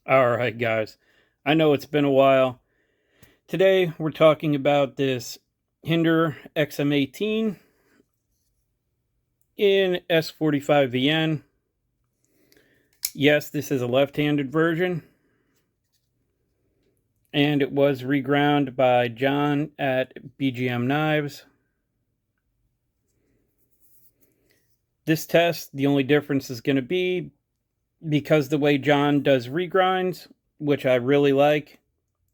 All right, guys. I know it's been a while. Today we're talking about this Hinderer XM-18 in S45VN. Yes, this is a left-handed version, and it was reground by John at BGM Knives. This test, the only difference is going to be because the way John does regrinds, which I really like,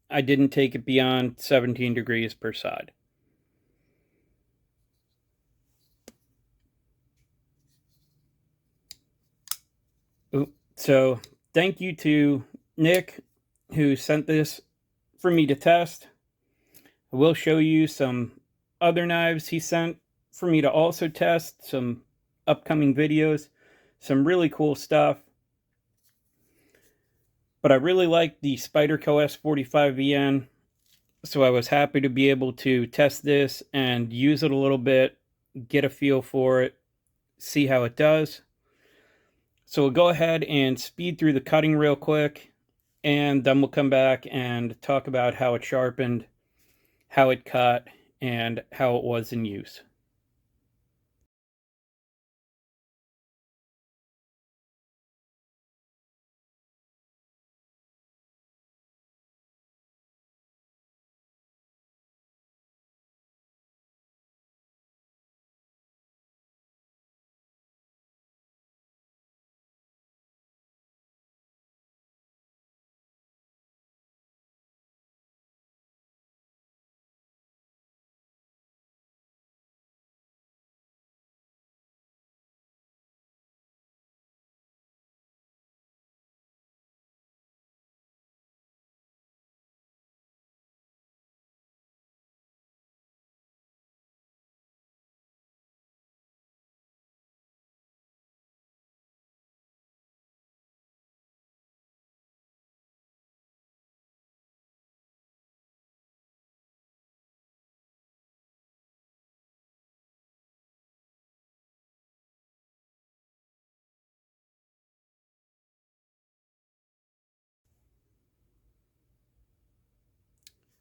I didn't take it beyond 17 degrees per side. So thank you to Nick who sent this for me to test. I will show you some other knives he sent for me to also test, some upcoming videos, some really cool stuff. But I really like the Spyderco S45VN, so I was happy to be able to test this and use it a little bit, get a feel for it, see how it does. So we'll go ahead and speed through the cutting real quick, and then we'll come back and talk about how it sharpened, how it cut, and how it was in use.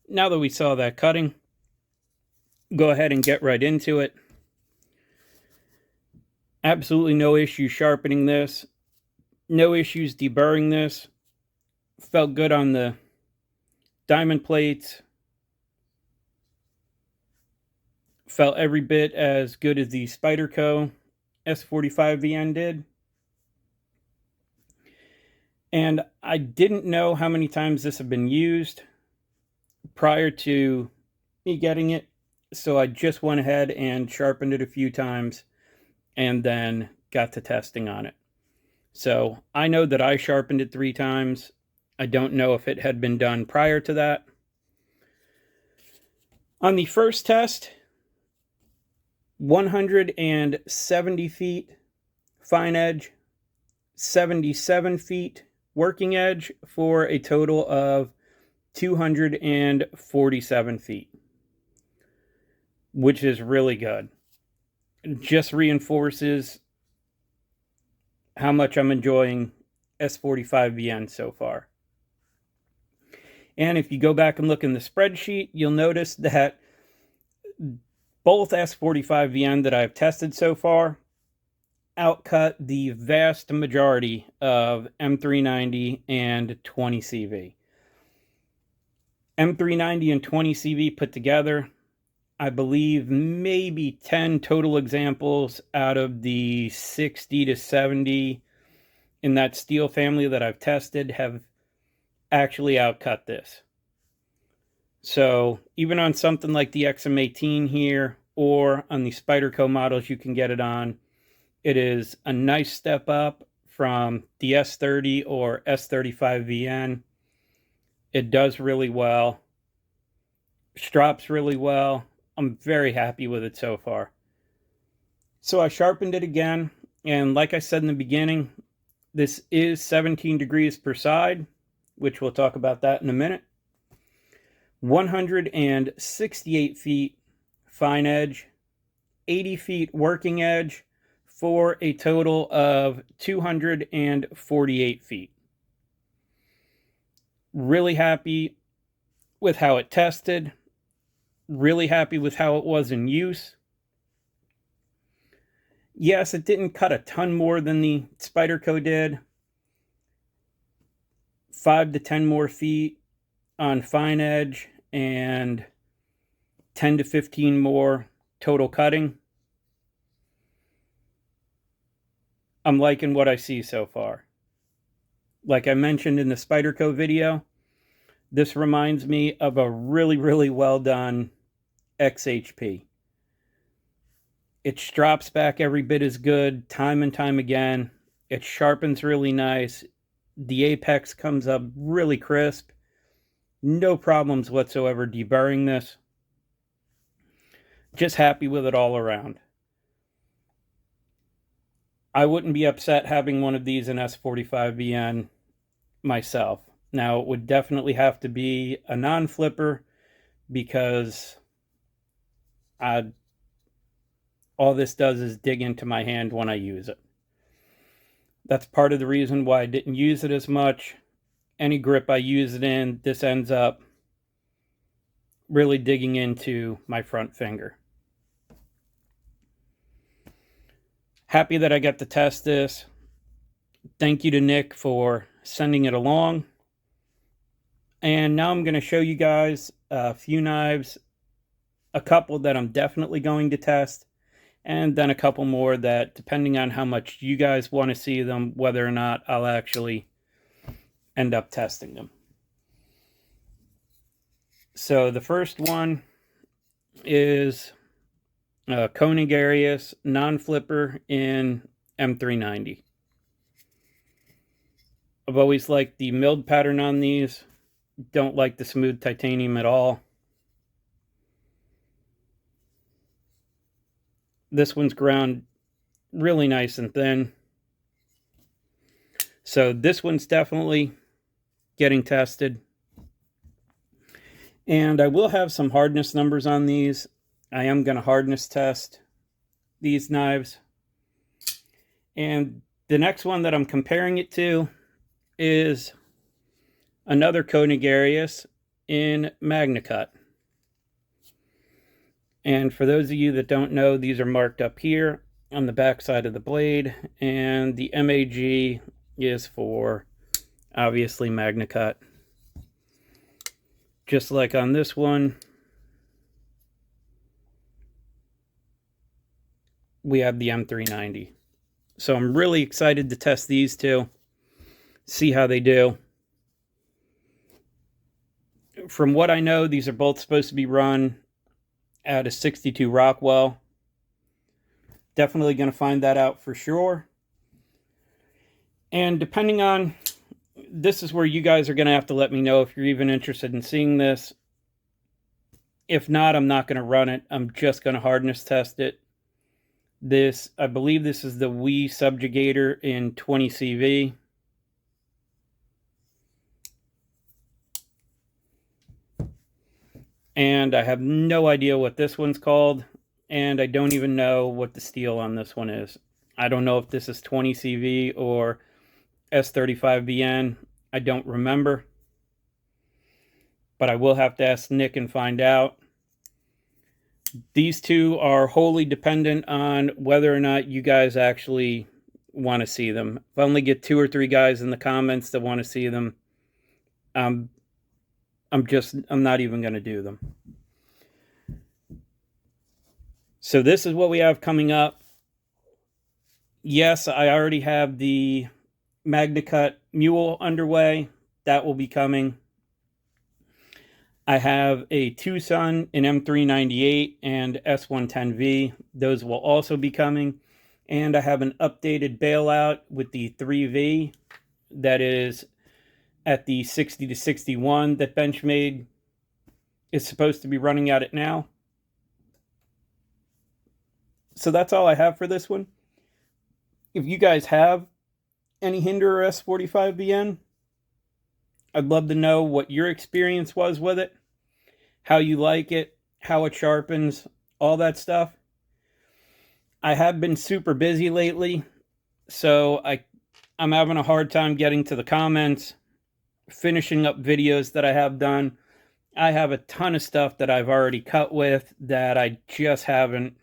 Now that we saw that cutting, go ahead and get right into it. Absolutely no issue sharpening this, no issues deburring this. Felt good on the diamond plates. Felt every bit as good as the Spyderco S45VN did. And I didn't know how many times this had been used prior to me getting it, so I just went ahead and sharpened it a few times and then got to testing on it. So I know that I sharpened it 3 times. I don't know if it had been done prior to that. On the first test, 170 feet fine edge, 77 feet working edge, for a total of 247 feet, which is really good. It just reinforces how much I'm enjoying S45VN so far. And if you go back and look in the spreadsheet, you'll notice that both S45VN that I've tested so far outcut the vast majority of M390 and 20CV. M390 and 20CV put together, I believe maybe 10 total examples out of the 60 to 70 in that steel family that I've tested have actually outcut this. So even on something like the XM-18 here, or on the Spyderco models you can get it on, it is a nice step up from the S30 or S35VN. It does really well, strops really well. I'm very happy with it so far. So I sharpened it again, and like I said in the beginning, this is 17 degrees per side, which we'll talk about that in a minute. 168 feet fine edge, 80 feet working edge, for a total of 248 feet. Really happy with how it tested. Really happy with how it was in use. Yes, it didn't cut a ton more than the Spyderco did. 5 to 10 more feet on fine edge and 10 to 15 more total cutting. I'm liking what I see so far. Like I mentioned in the Spyderco video, this reminds me of a really, really well done XHP. It strops back every bit as good time and time again. It sharpens really nice. The apex comes up really crisp. No problems whatsoever deburring this. Just happy with it all around. I wouldn't be upset having one of these in S45VN myself. Now, it would definitely have to be a non-flipper because all this does is dig into my hand when I use it. That's part of the reason why I didn't use it as much. Any grip I use it in, this ends up really digging into my front finger. Happy that I got to test this. Thank you to Nick for sending it along. And now I'm going to show you guys a few knives, a couple that I'm definitely going to test, and then a couple more that, depending on how much you guys want to see them, whether or not I'll actually end up testing them. So the first one is a Koenig Arius non-flipper in M390. I've always liked the milled pattern on these. Don't like the smooth titanium at all. This one's ground really nice and thin. So this one's definitely getting tested. And I will have some hardness numbers on these. I am going to hardness test these knives. And the next one that I'm comparing it to is another Koenig Arius in MagnaCut. And for those of you that don't know, these are marked up here on the back side of the blade, and the MAG is for obviously MagnaCut. Just like on this one, we have the M390. So I'm really excited to test these two, see how they do. From what I know, these are both supposed to be run at a 62 Rockwell. Definitely going to find that out for sure. And depending on, this is where you guys are going to have to let me know if you're even interested in seeing this. If not, I'm not going to run it. I'm just going to hardness test it. This, I believe this is the Wii Subjugator in 20 CV. And I have no idea what this one's called, and I don't even know what the steel on this one is. I don't know if this is 20 CV or S45VN. I don't remember, but I will have to ask Nick and find out. These two are wholly dependent on whether or not you guys actually want to see them. If I only get 2 or 3 guys in the comments that want to see them, I'm not even going to do them. So this is what we have coming up. Yes, I already have the MagnaCut Mule underway. That will be coming. I have a Tucson in M398 and S110V. Those will also be coming. And I have an updated bailout with the 3V that is at the 60 to 61 that Benchmade is supposed to be running at it now. So that's all I have for this one. If you guys have any Hinderer S45VN, I'd love to know what your experience was with it, how you like it, how it sharpens, all that stuff. I have been super busy lately, so I'm having a hard time getting to the comments finishing up videos that I have done. I have a ton of stuff that I've already cut with that I just haven't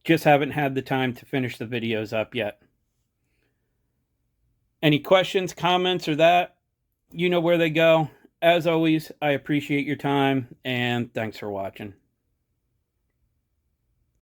had the time to finish the videos up yet. Any questions, comments, or that? You know where they go. As always, I appreciate your time, and thanks for watching.